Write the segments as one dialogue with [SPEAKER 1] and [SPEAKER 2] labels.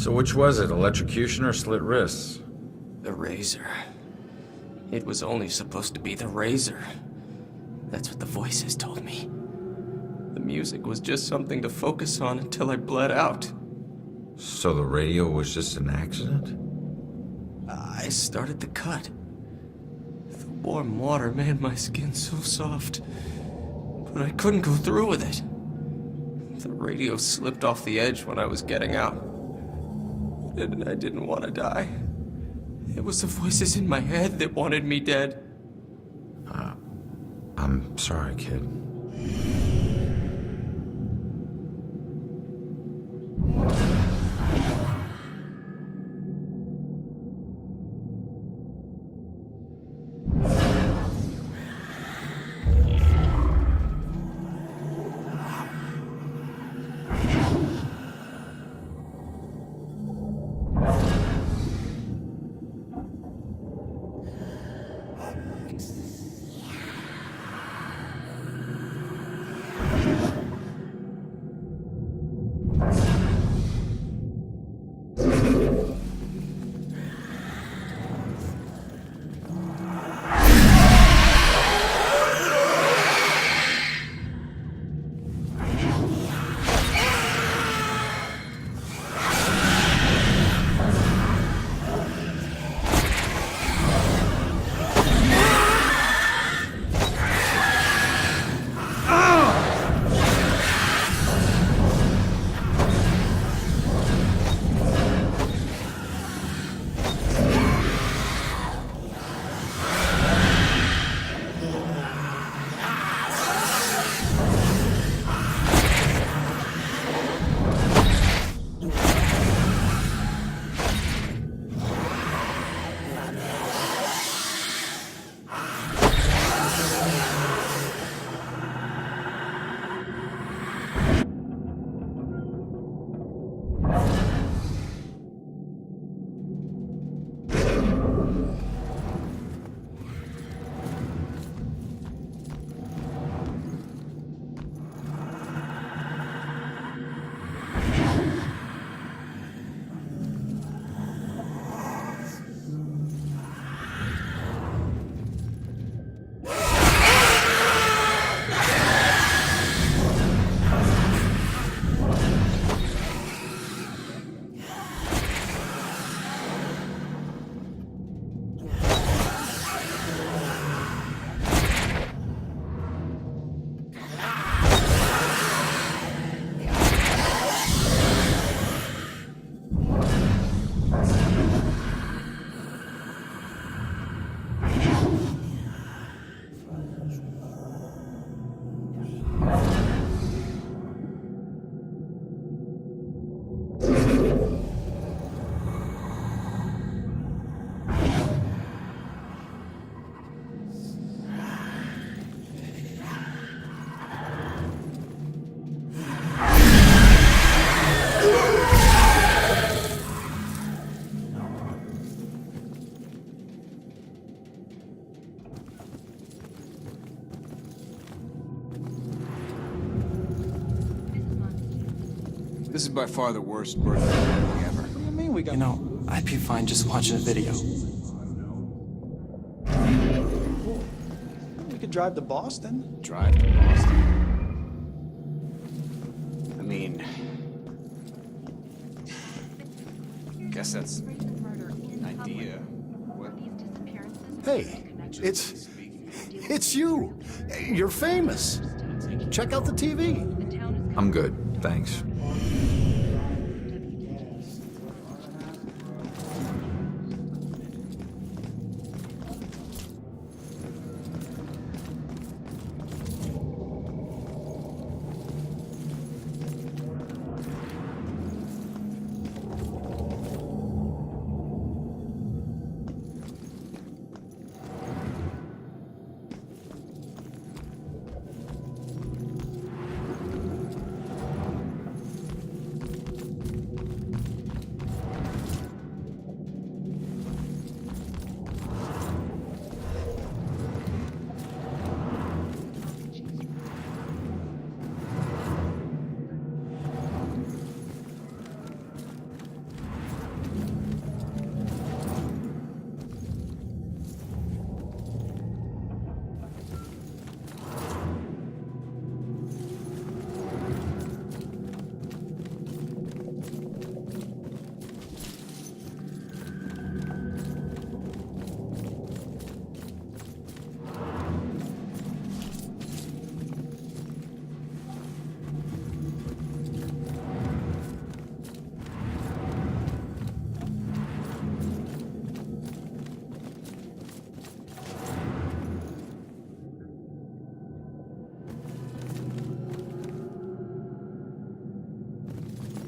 [SPEAKER 1] So which was it, electrocution or slit wrists?
[SPEAKER 2] The razor. It was only supposed to be the razor. That's what the voices told me. The music was just something to focus on until I bled out.
[SPEAKER 1] So the radio was just an accident?
[SPEAKER 2] I started the cut. The warm water made my skin so soft, but I couldn't go through with it. The radio slipped off the edge when I was getting out. And I didn't want to die. It was the voices in my head that wanted me dead.
[SPEAKER 1] I'm sorry, kid.
[SPEAKER 3] This is by far the worst birthday party ever.
[SPEAKER 4] What do you mean we got...
[SPEAKER 2] You know, I'd be fine just watching a video.
[SPEAKER 4] We could drive to Boston.
[SPEAKER 3] Drive to Boston. I mean... guess that's an idea. What?
[SPEAKER 5] Hey, it's you. You're famous. Check out the TV.
[SPEAKER 1] I'm good, thanks.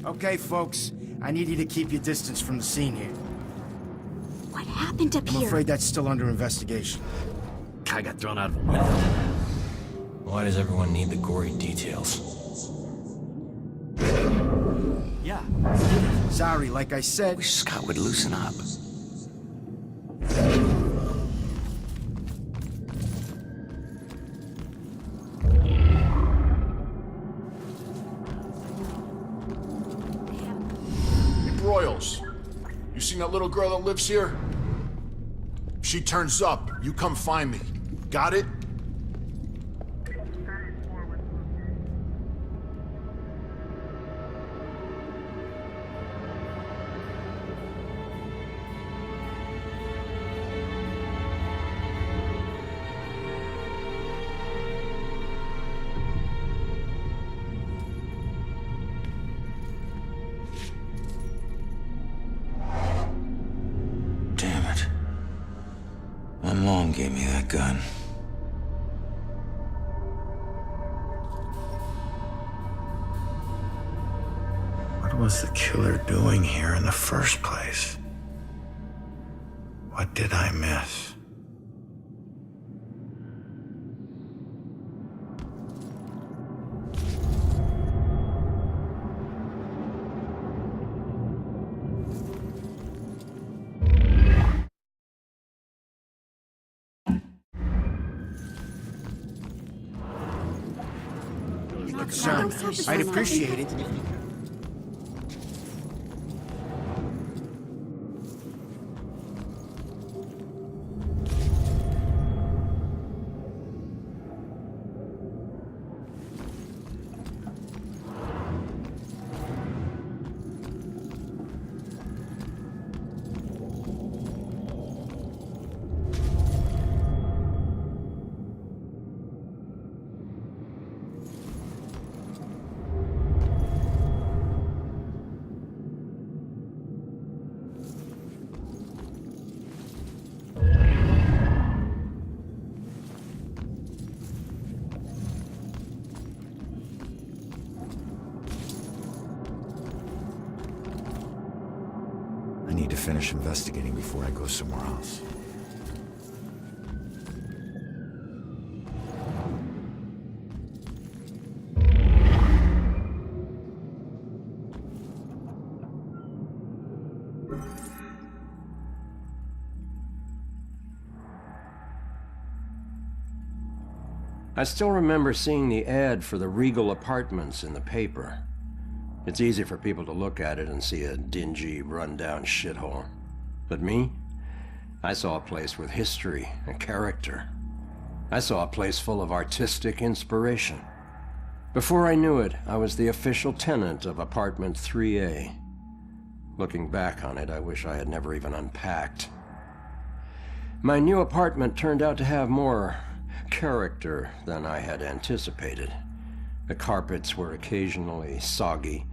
[SPEAKER 4] Okay, folks. I need you to keep your distance from the scene here.
[SPEAKER 6] What happened up
[SPEAKER 4] I'm
[SPEAKER 6] here?
[SPEAKER 4] afraid that's still under investigation.
[SPEAKER 7] Guy got thrown out of a window. Why does everyone need the gory details?
[SPEAKER 4] Yeah. Sorry, like I said...
[SPEAKER 7] Wish Scott would loosen up.
[SPEAKER 8] Royals, you seen that little girl that lives here? If she turns up, you come find me. Got it?
[SPEAKER 1] Damn it. My mom gave me that gun. What was the killer doing here in the first place? What did I miss?
[SPEAKER 4] Son, I'd appreciate it.
[SPEAKER 5] I need to finish investigating before I go somewhere else.
[SPEAKER 9] I still remember seeing the ad for the Regal Apartments in the paper. It's easy for people to look at it and see a dingy, run-down shithole. But me? I saw a place with history and character. I saw a place full of artistic inspiration. Before I knew it, I was the official tenant of apartment 3A. Looking back on it, I wish I had never even unpacked. My new apartment turned out to have more character than I had anticipated. The carpets were occasionally soggy,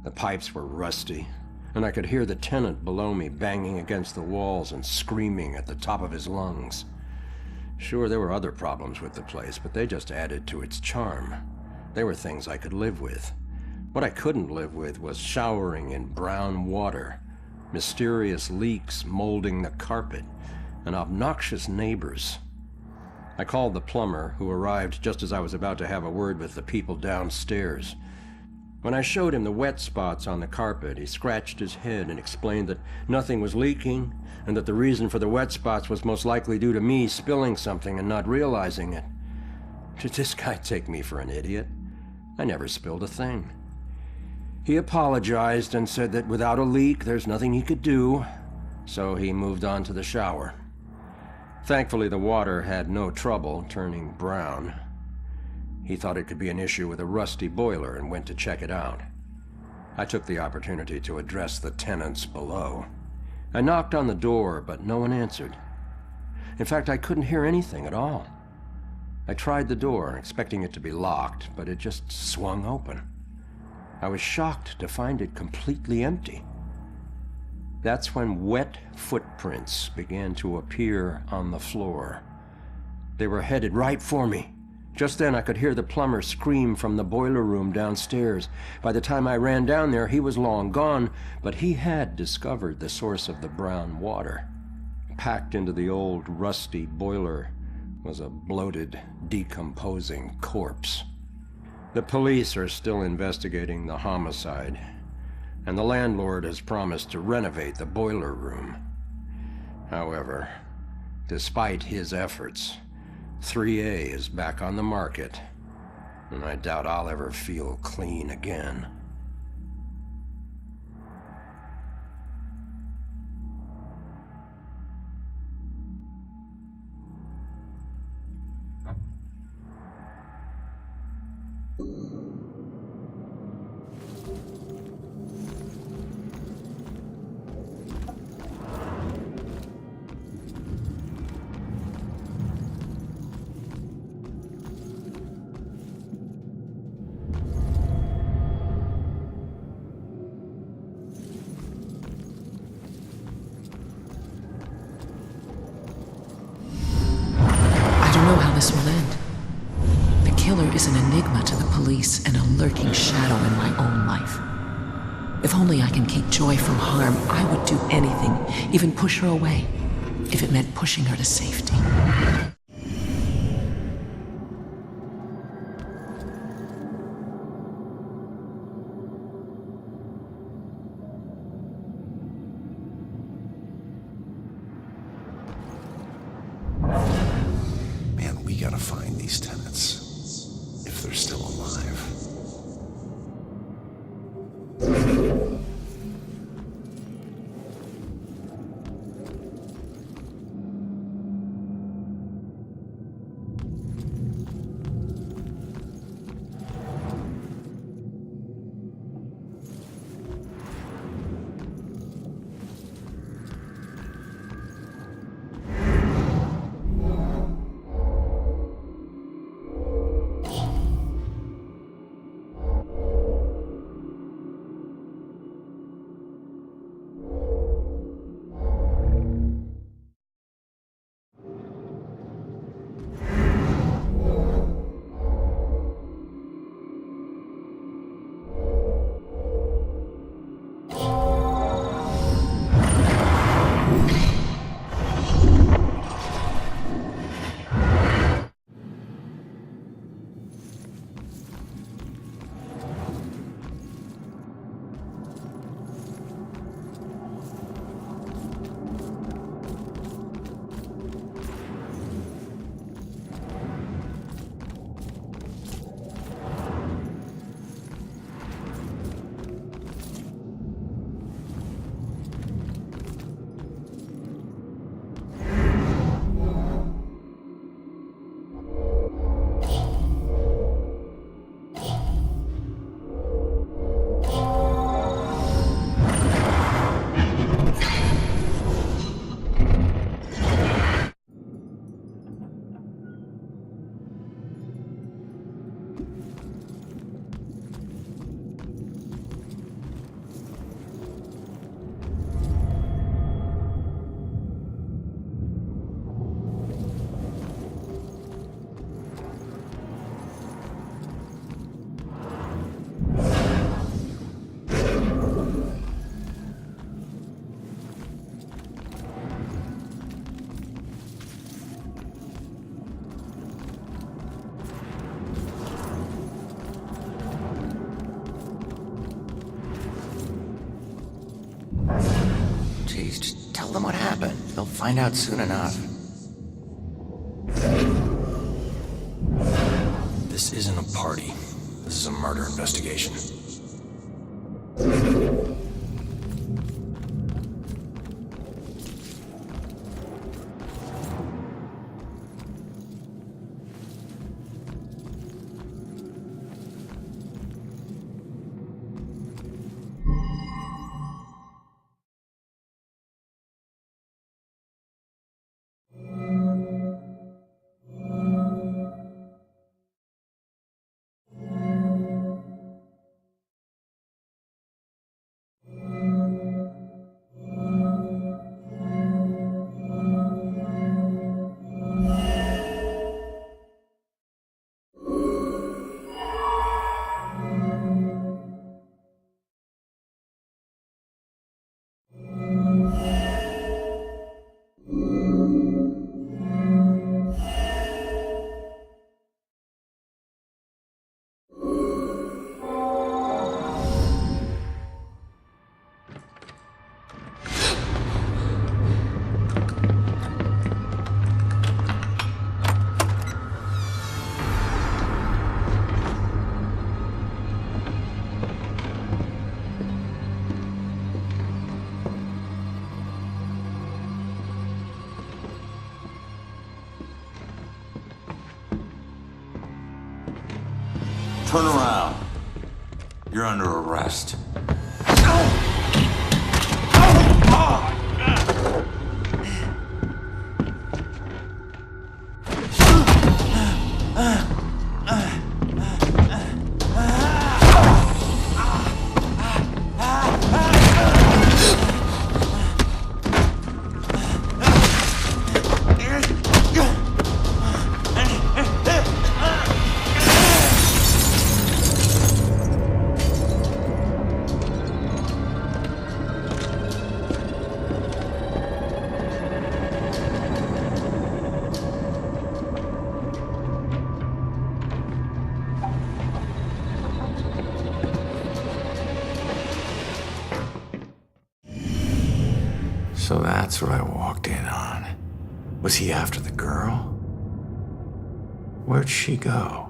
[SPEAKER 9] the pipes were rusty, and I could hear the tenant below me banging against the walls and screaming at the top of his lungs. Sure, there were other problems with the place, but they just added to its charm. They were things I could live with. What I couldn't live with was showering in brown water, mysterious leaks molding the carpet, and obnoxious neighbors. I called the plumber, who arrived just as I was about to have a word with the people downstairs. When I showed him the wet spots on the carpet, he scratched his head and explained that nothing was leaking, and that the reason for the wet spots was most likely due to me spilling something and not realizing it. Did this guy take me for an idiot? I never spilled a thing. He apologized and said that without a leak, there's nothing he could do, so he moved on to the shower. Thankfully, the water had no trouble turning brown. He thought it could be an issue with a rusty boiler and went to check it out. I took the opportunity to address the tenants below. I knocked on the door, but no one answered. In fact, I couldn't hear anything at all. I tried the door, expecting it to be locked, but it just swung open. I was shocked to find it completely empty. That's when wet footprints began to appear on the floor. They were headed right for me, Just then, I could hear the plumber scream from the boiler room downstairs. By the time I ran down there, he was long gone, but he had discovered the source of the brown water. Packed into the old, rusty boiler was a bloated, decomposing corpse. The police are still investigating the homicide, and the landlord has promised to renovate the boiler room. However, despite his efforts, 3A is back on the market, and I doubt I'll ever feel clean again.
[SPEAKER 10] I don't know how this will end. The killer is an enigma to the police and a lurking shadow in my own life. If only I can keep Joy from harm, I would do anything, even push her away, if it meant pushing her to safety.
[SPEAKER 5] Man, we gotta find these tenants, if they're still alive.
[SPEAKER 4] Jeez, just tell them what happened. They'll find out soon enough.
[SPEAKER 7] This isn't a party. This is a murder investigation.
[SPEAKER 1] You're under arrest. So that's what I walked in on. Was he after the girl? Where'd she go?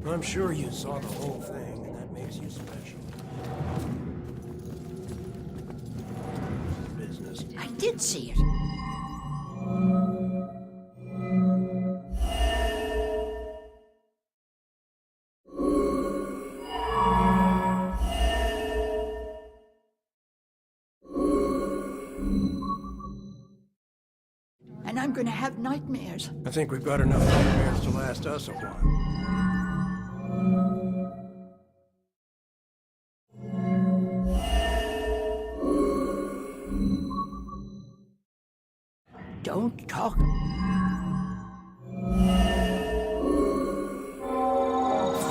[SPEAKER 9] I'm sure you saw the whole thing, and that makes you special. Business.
[SPEAKER 11] I did see it. And I'm gonna have nightmares.
[SPEAKER 9] I think we've got enough nightmares to last us a while.
[SPEAKER 11] Don't talk.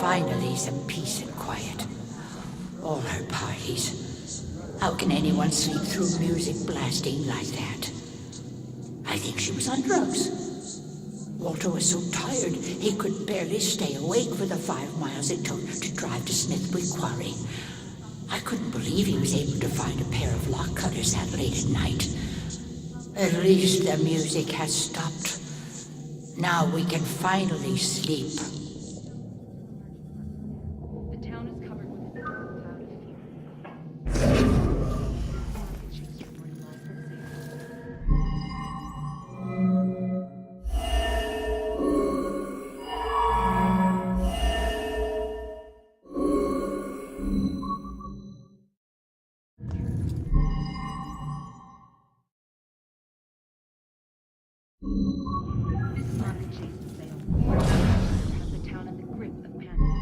[SPEAKER 11] Finally, some peace and quiet. All her parties. How can anyone sleep through music blasting like that? I think she was on drugs. Walter was so tired, he could barely stay awake for the 5 miles it took to drive to Smithwick Quarry. I couldn't believe he was able to find a pair of lock cutters that late at night. At least the music has stopped. Now we can finally sleep.
[SPEAKER 6] The town is covered with a dark cloud of fear. This market chase in Salem has the town in the grip of panic.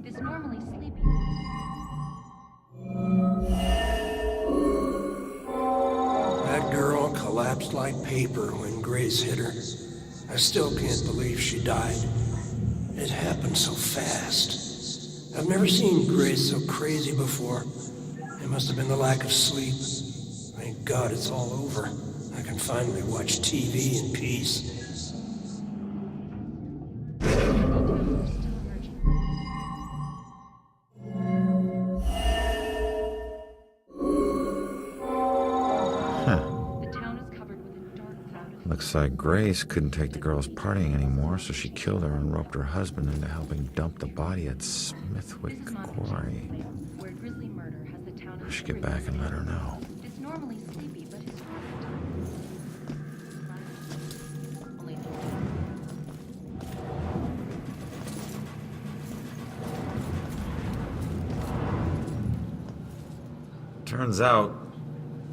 [SPEAKER 6] This normally sleepy.
[SPEAKER 9] That girl collapsed like paper when Grace hit her. I still can't believe she died. It happened so fast. I've never seen Grace so crazy before. It must have been the lack of sleep. Thank God it's all over. I can finally watch TV in peace.
[SPEAKER 6] The town is covered with a dark cloud of
[SPEAKER 1] Looks like Grace couldn't take the girls partying anymore, so she killed her and roped her husband into helping dump the body at Smithwick Quarry.
[SPEAKER 6] where grisly murder has the town.
[SPEAKER 1] I should get back and let her know.
[SPEAKER 6] It's normally sleepy, but his only
[SPEAKER 12] Turns out,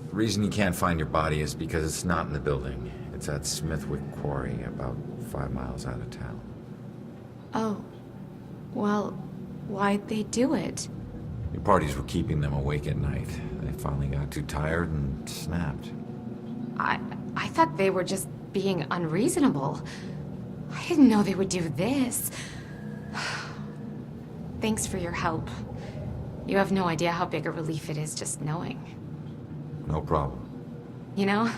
[SPEAKER 12] the reason you can't find your body is because it's not in the building. It's at Smithwick Quarry, about 5 miles out of town.
[SPEAKER 13] Oh. Well, why'd they do it?
[SPEAKER 12] Your parties were keeping them awake at night. They finally got too tired and snapped.
[SPEAKER 13] I thought they were just being unreasonable. I didn't know they would do this. Thanks for your help. You have no idea how big a relief it is just knowing.
[SPEAKER 12] No problem.
[SPEAKER 13] You know,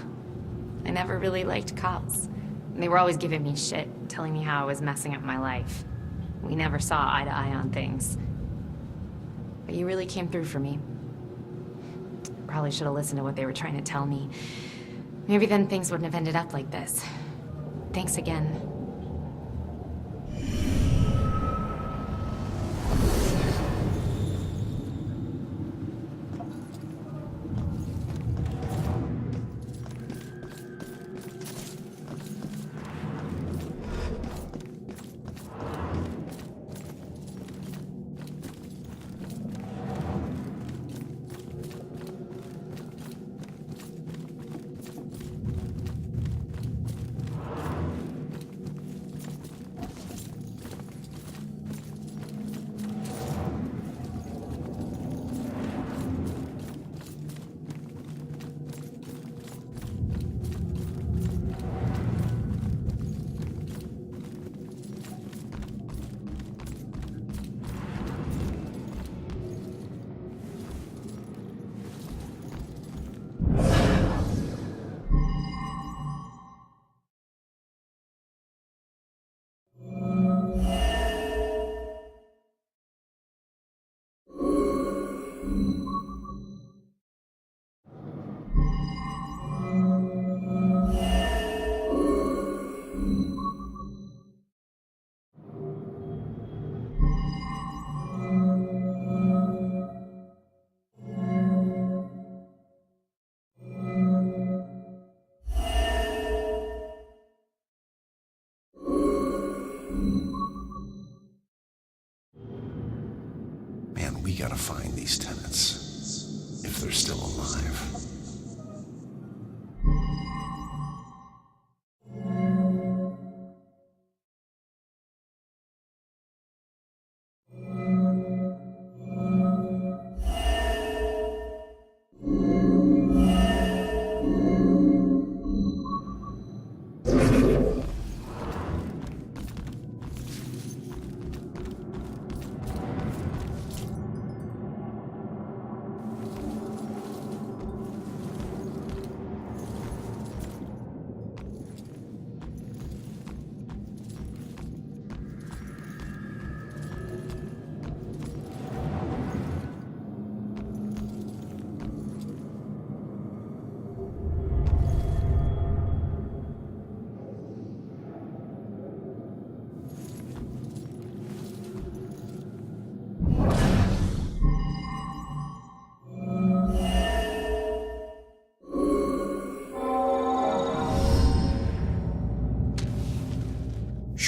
[SPEAKER 13] I never really liked cops. They were always giving me shit, telling me how I was messing up my life. We never saw eye to eye on things. But you really came through for me. Probably should have listened to what they were trying to tell me. Maybe then things wouldn't have ended up like this. Thanks again.
[SPEAKER 5] Man, we gotta find these tenants. If they're still alive.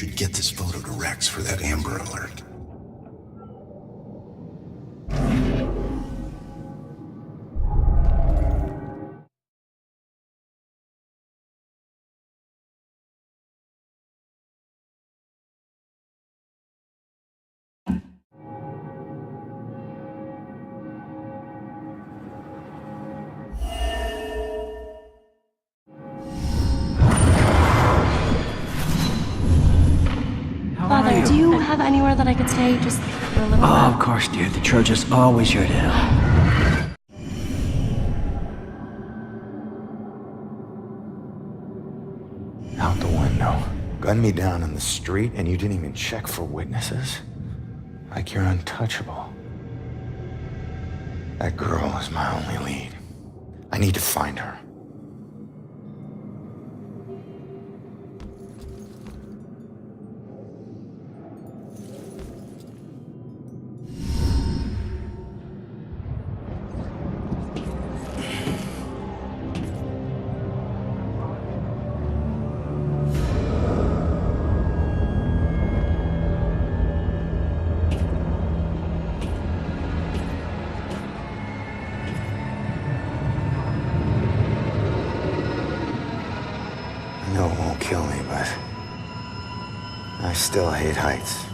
[SPEAKER 5] should get this photo to Rex for that Amber Alert.
[SPEAKER 14] Father, do you have anywhere that I could stay just for a little
[SPEAKER 7] Oh,
[SPEAKER 14] bit?
[SPEAKER 7] of course, dear. The church is always here to help.
[SPEAKER 1] Out the window. Gunned me down in the street and you didn't even check for witnesses? Like you're untouchable. That girl is my only lead. I need to find her. I know it won't kill me, but I still hate heights.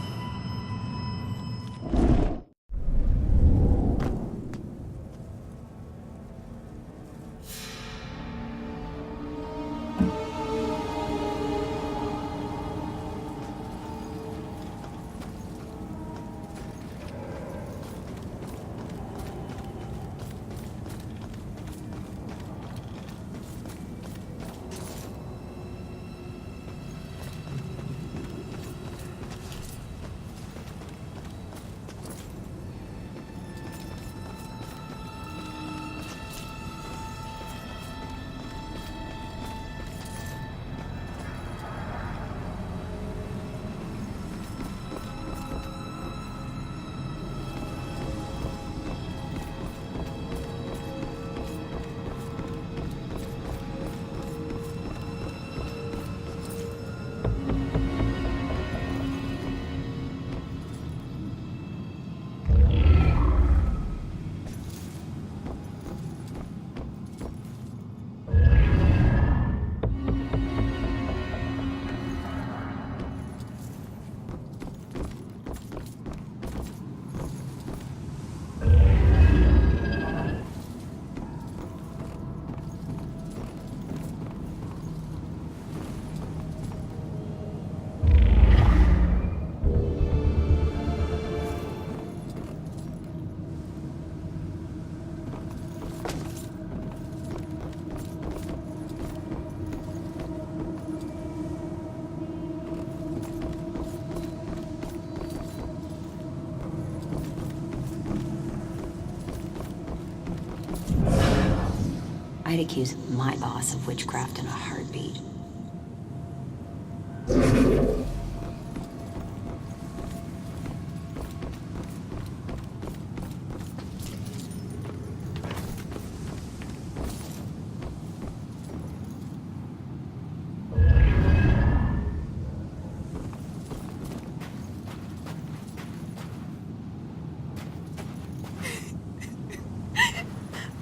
[SPEAKER 11] I'd accuse my boss of witchcraft in a heartbeat.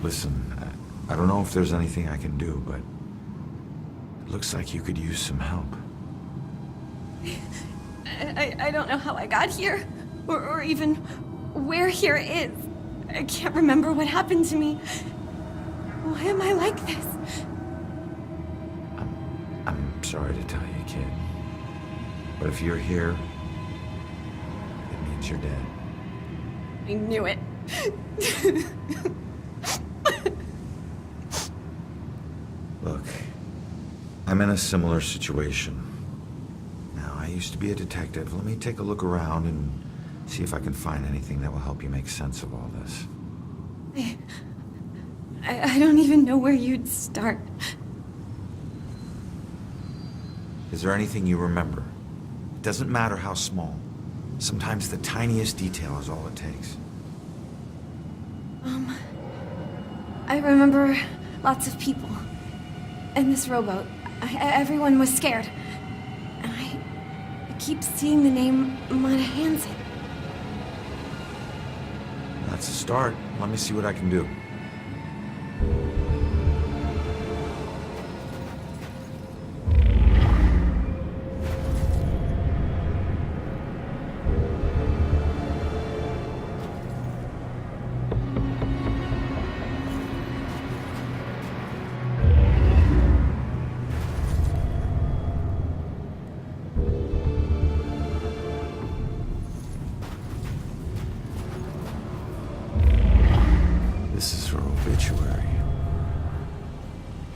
[SPEAKER 1] Listen, I don't know if there's anything I can do, but it looks like you could use some help.
[SPEAKER 14] I don't know how I got here, or even where here is. I can't remember what happened to me. Why am I like this?
[SPEAKER 1] I'm sorry to tell you, kid. But if you're here, it means you're dead.
[SPEAKER 14] I knew it.
[SPEAKER 1] Look, I'm in a similar situation. Now, I used to be a detective. Let me take a look around and see if I can find anything that will help you make sense of all this.
[SPEAKER 14] I don't even know where you'd start.
[SPEAKER 1] Is there anything you remember? It doesn't matter how small. Sometimes the tiniest detail is all it takes.
[SPEAKER 14] I remember lots of people. And this rowboat. Everyone was scared. And I keep seeing the name Mona Hansen.
[SPEAKER 1] That's a start. Let me see what I can do. This is her obituary.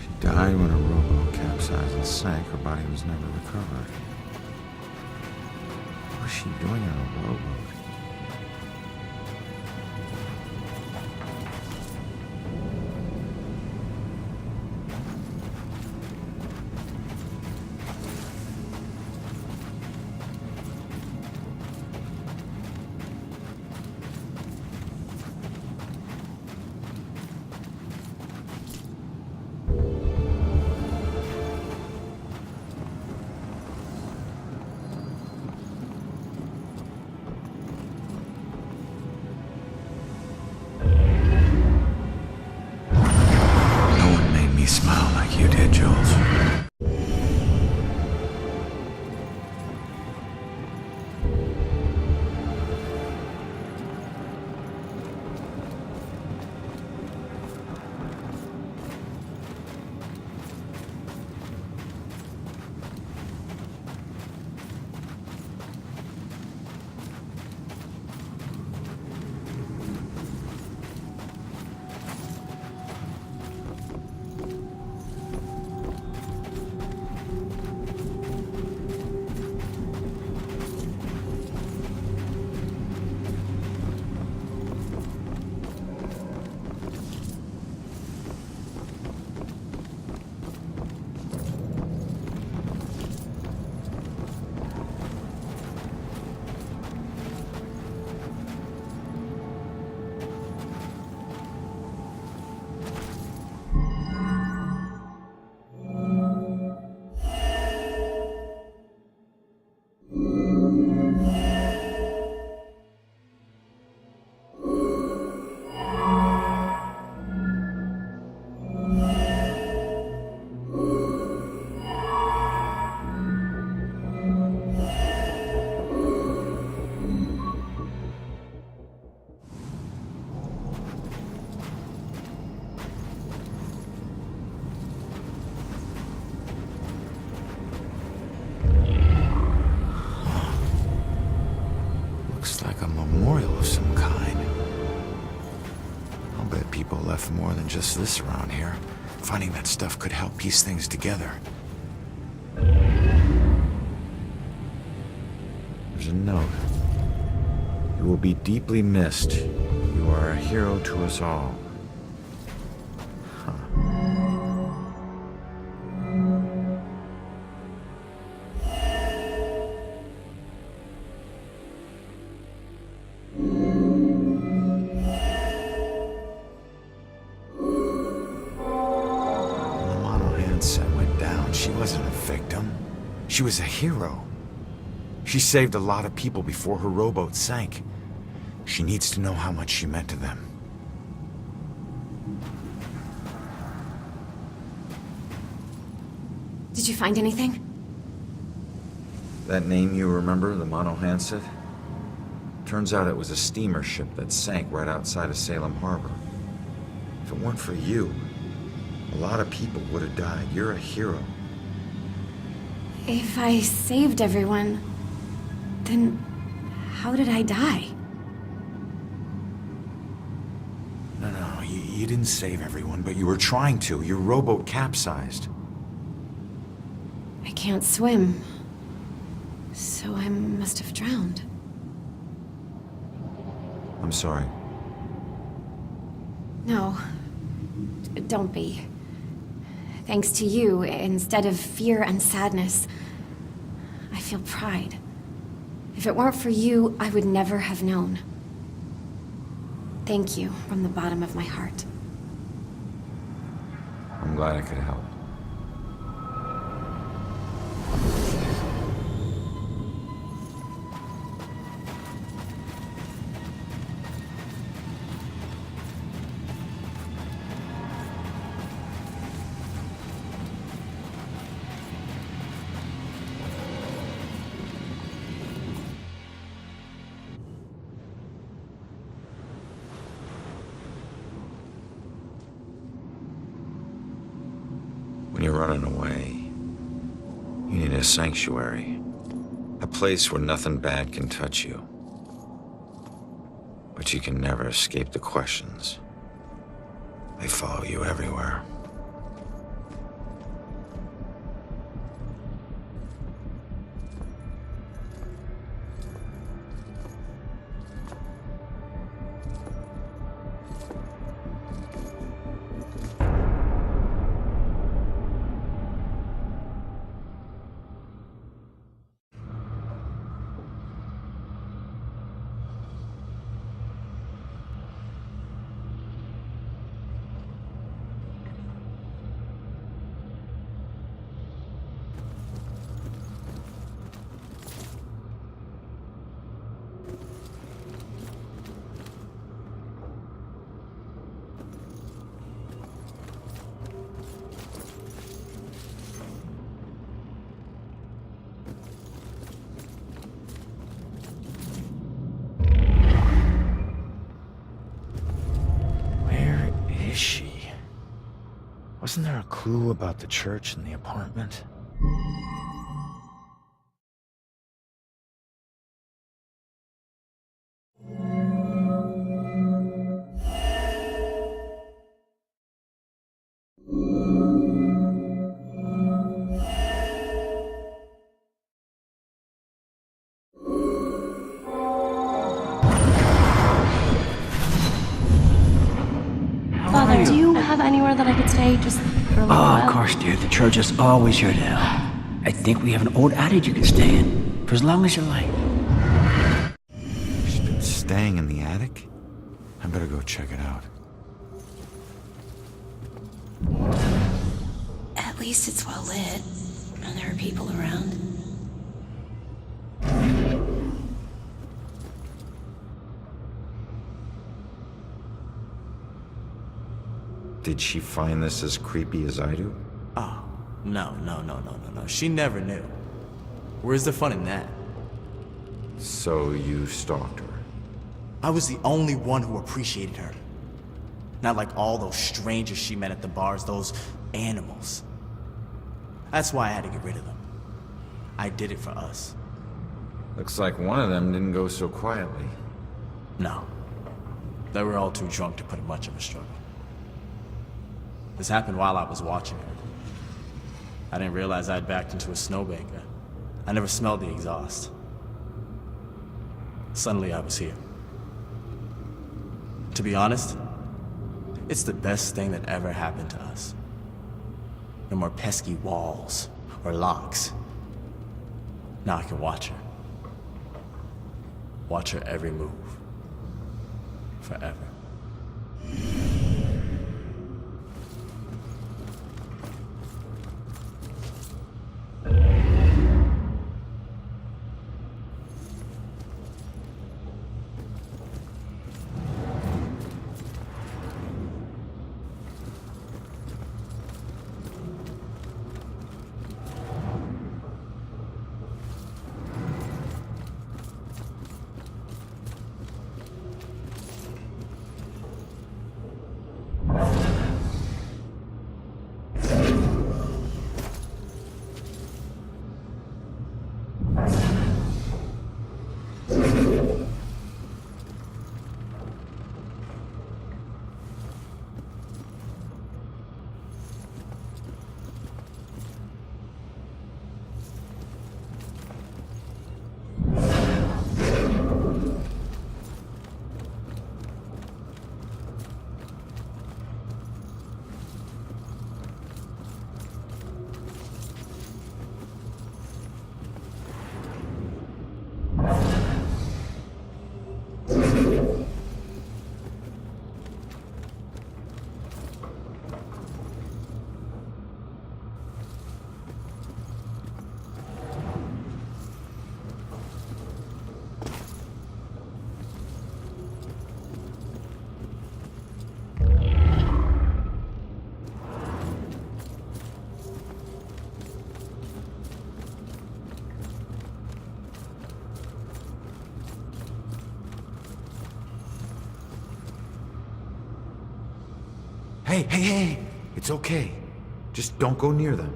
[SPEAKER 1] She died when her rowboat capsized and sank. Her body was never recovered. What was she doing on a rowboat? Smile like you did, Jules. Memorial of some kind. I'll bet people left more than just this around here. Finding that stuff could help piece things together. There's a note. You will be deeply missed. You are a hero to us all. Huh. She wasn't a victim. She was a hero. She saved a lot of people before her rowboat sank. She needs to know how much she meant to them.
[SPEAKER 14] Did you find anything?
[SPEAKER 1] That name you remember, the Mona Hansen? Turns out it was a steamer ship that sank right outside of Salem Harbor. If it weren't for you, a lot of people would have died. You're a hero.
[SPEAKER 14] If I saved everyone, then how did I die?
[SPEAKER 1] No, you didn't save everyone, but you were trying to. Your rowboat capsized.
[SPEAKER 14] I can't swim, so I must have drowned.
[SPEAKER 1] I'm sorry.
[SPEAKER 14] No, don't be. Thanks to you, instead of fear and sadness, I feel pride. If it weren't for you, I would never have known. Thank you from the bottom of my heart.
[SPEAKER 1] I'm glad I could help. you're running away, you need a sanctuary. A place where nothing bad can touch you. But you can never escape the questions. They follow you everywhere.
[SPEAKER 15] Wasn't there a clue about the church in the apartment?
[SPEAKER 16] Father, do you have anywhere that I could stay just for a little while?
[SPEAKER 17] Of course, dear. The church is always here to help. I think we have an old attic you can stay in for as long as you like.
[SPEAKER 1] She's been staying in the attic? I better go check it out.
[SPEAKER 11] At least it's well lit, and there are people around.
[SPEAKER 1] Did she find this as creepy as I do?
[SPEAKER 18] Oh, no. She never knew. Where's the fun in that?
[SPEAKER 1] So you stalked her?
[SPEAKER 18] I was the only one who appreciated her. Not like all those strangers she met at the bars, those animals. That's why I had to get rid of them. I did it for us.
[SPEAKER 1] Looks like one of them didn't go so quietly.
[SPEAKER 18] No. They were all too drunk to put in much of a struggle. This happened while I was watching her. I didn't realize I'd backed into a snowbank. I never smelled the exhaust. Suddenly I was here. To be honest, it's the best thing that ever happened to us. No more pesky walls or locks. Now I can watch her. Watch her every move. Forever.
[SPEAKER 1] Hey, it's okay. Just don't go near them.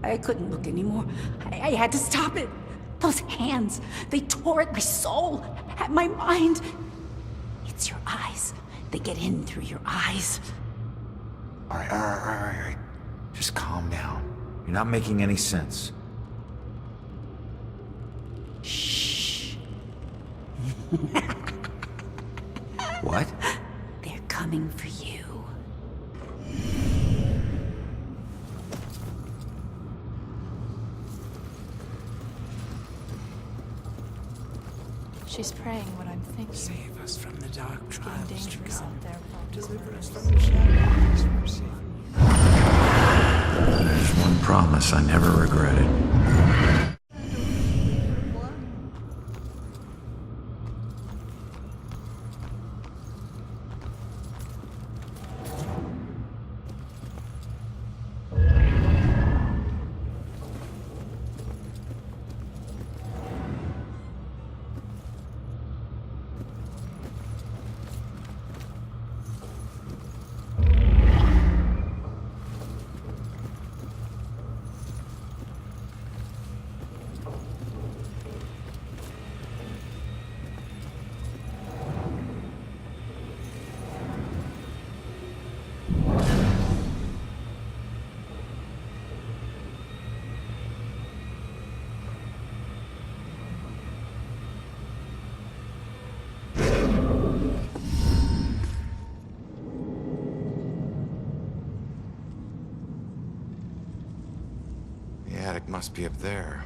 [SPEAKER 11] I couldn't look anymore. I had to stop it. Those hands, they tore at my soul, at my mind. It's your eyes. They get in through your eyes.
[SPEAKER 1] All right. Just calm down. You're not making any sense.
[SPEAKER 11] Shh.
[SPEAKER 1] What?
[SPEAKER 11] They're coming for you.
[SPEAKER 16] She's praying what I'm thinking.
[SPEAKER 4] Save us from the dark
[SPEAKER 16] It's getting
[SPEAKER 4] trials to
[SPEAKER 16] dangerous
[SPEAKER 4] come.
[SPEAKER 16] out there.
[SPEAKER 4] Deliver us from the shadows.
[SPEAKER 1] There's one promise I never regretted. The attic must be up there.